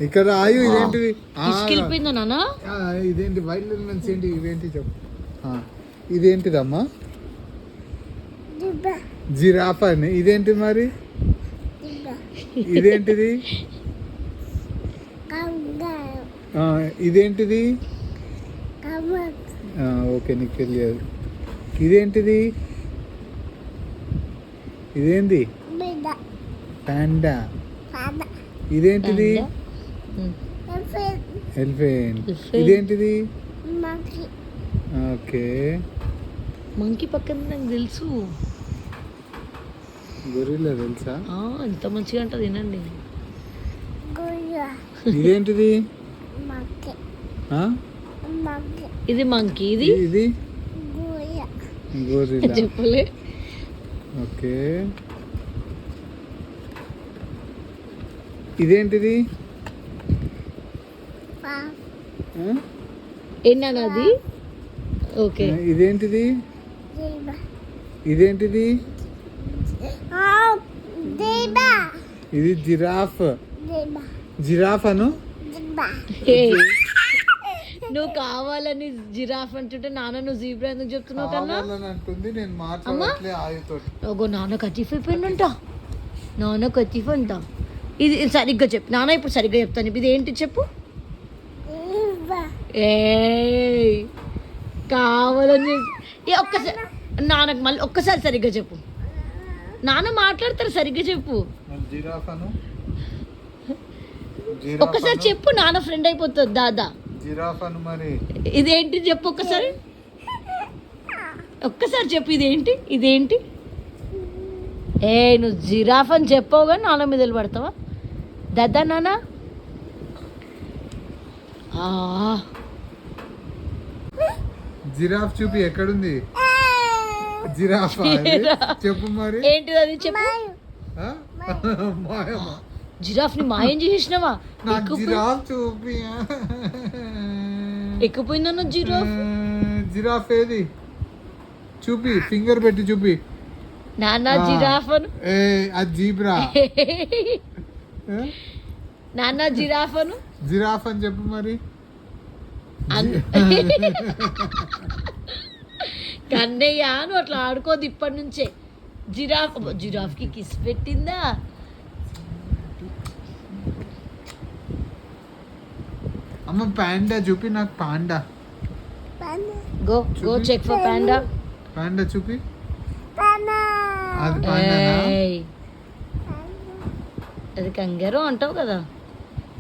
ఇక్కడ ఆయు ఇదేంటిది తీసుకెళ్ళిపోయిందా నాన్న? ఇదేంటి వైల్డ్ ఎలిమెంట్స్ ఏంటి ఇవేంటి చెప్పు. ఇదేంటిదమ్మా? జిరాఫ్ అని. ఇదేంటి మరి? ఇదేంటిది? ఇదేంటిది? ఓకే, నీకు తెలియదు. ఇదేంటిది? ఇదేంటి? పాండా. ఇదేంటిది? ఎలిఫెంట్. ఇదేంటిది? ఓకే. మంకీ పక్కన నాకు తెలుసు. గొరిల్లా తెలుసా? ఎంత మంచిగా అంటది వినండి. ఇదేంటిది? ఇది మంకీ. ఇది గొరిల్లా. చెప్పలే. ఓకే. ఇదేంటిది? ఏంటన్నది? ఓకే. ఇదేంటిది? ఇదేంటిది? ఇది జిరాఫ్. జిరాఫ్ అను. నువ్వు కావాలని జిరాఫ్ అంటుంటే నాన్న నువ్వు జీబ్రా ఎందుకు చెప్తున్నావు కన్నా? నేను మాట్లాడట్లే ఆయుతోటి. ఓగో నాన్న కచీఫ్ అయిపోయిందంట. నాన్న కచీఫ్ అంట. ఇది సరిగ్గా చెప్పు నాన్న. ఇప్పుడు సరిగ్గా చెప్తాను. ఇది ఏంటి చెప్పు. ఏ కావాలని ఒక్కసారి నాన్నకు మళ్ళీ ఒక్కసారి సరిగ్గా చెప్పు. నాన్న మాట్లాడతారు, సరిగ్గా చెప్పు. ఒక్కసారి చెప్పు, నాన్న ఫ్రెండ్ అయిపోతుంది. దాదా మరి ఇదేంటి చెప్పు ఒక్కసారి. ఒక్కసారి చెప్పు ఇదేంటి. ఇదేంటి? నువ్వు జిరాఫ్ అని చెప్పావు కానీ నాన్న మీద పడతావా? దాదా నాన్న జిరాఫ్ చూపి. ఎక్కడుంది జిరాఫ్? చెప్పు మరి. ఏంటిది అది చెప్పు. జిరాఫ్ ని మాయం చేసినావా? జిరాఫ్ చూపి. ఎక్కిపోయిందన్న జిరాఫ్. జిరాఫ్ ఏది చూపి. ఫింగర్ పెట్టి చూపి. నాన్న జిరాఫ్ అను. అది జీబ్రా. నాన్న జిరాఫ్ అను. జిరాఫ్ అని చెప్పు మరి. కన్నయ్య నువ్వు అట్లా ఆడుకోదు ఇప్పటి నుంచే. జిరాఫ్ కి కిస్ పెట్టిందా? అమ్మ పాండా చూపి నాకు. Panda. Go check for panda. Panda చూపి. అది కంగారు అంటావు కదా.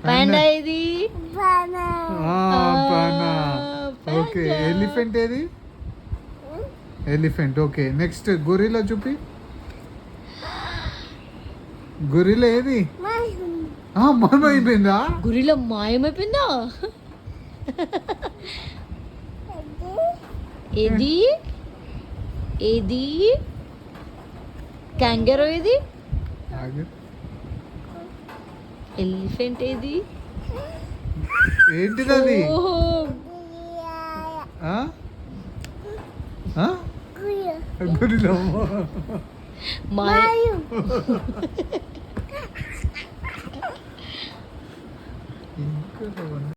పాండా ఇది. ఓకే. ఎలిఫెంట్ ఏది? ఎలిఫెంట్. ఓకే. నెక్స్ట్ గొరిల్లా చూపి. గొరిల్లా ఏది? మాయమైపోయిందా? గొరిల్లా మాయమైపోయిందా? ఏది? ఏది? కంగారో ఏది? ఎలిఫెంట్ ఏది? ఏంటిది అది? గొరిల్లా మాయ.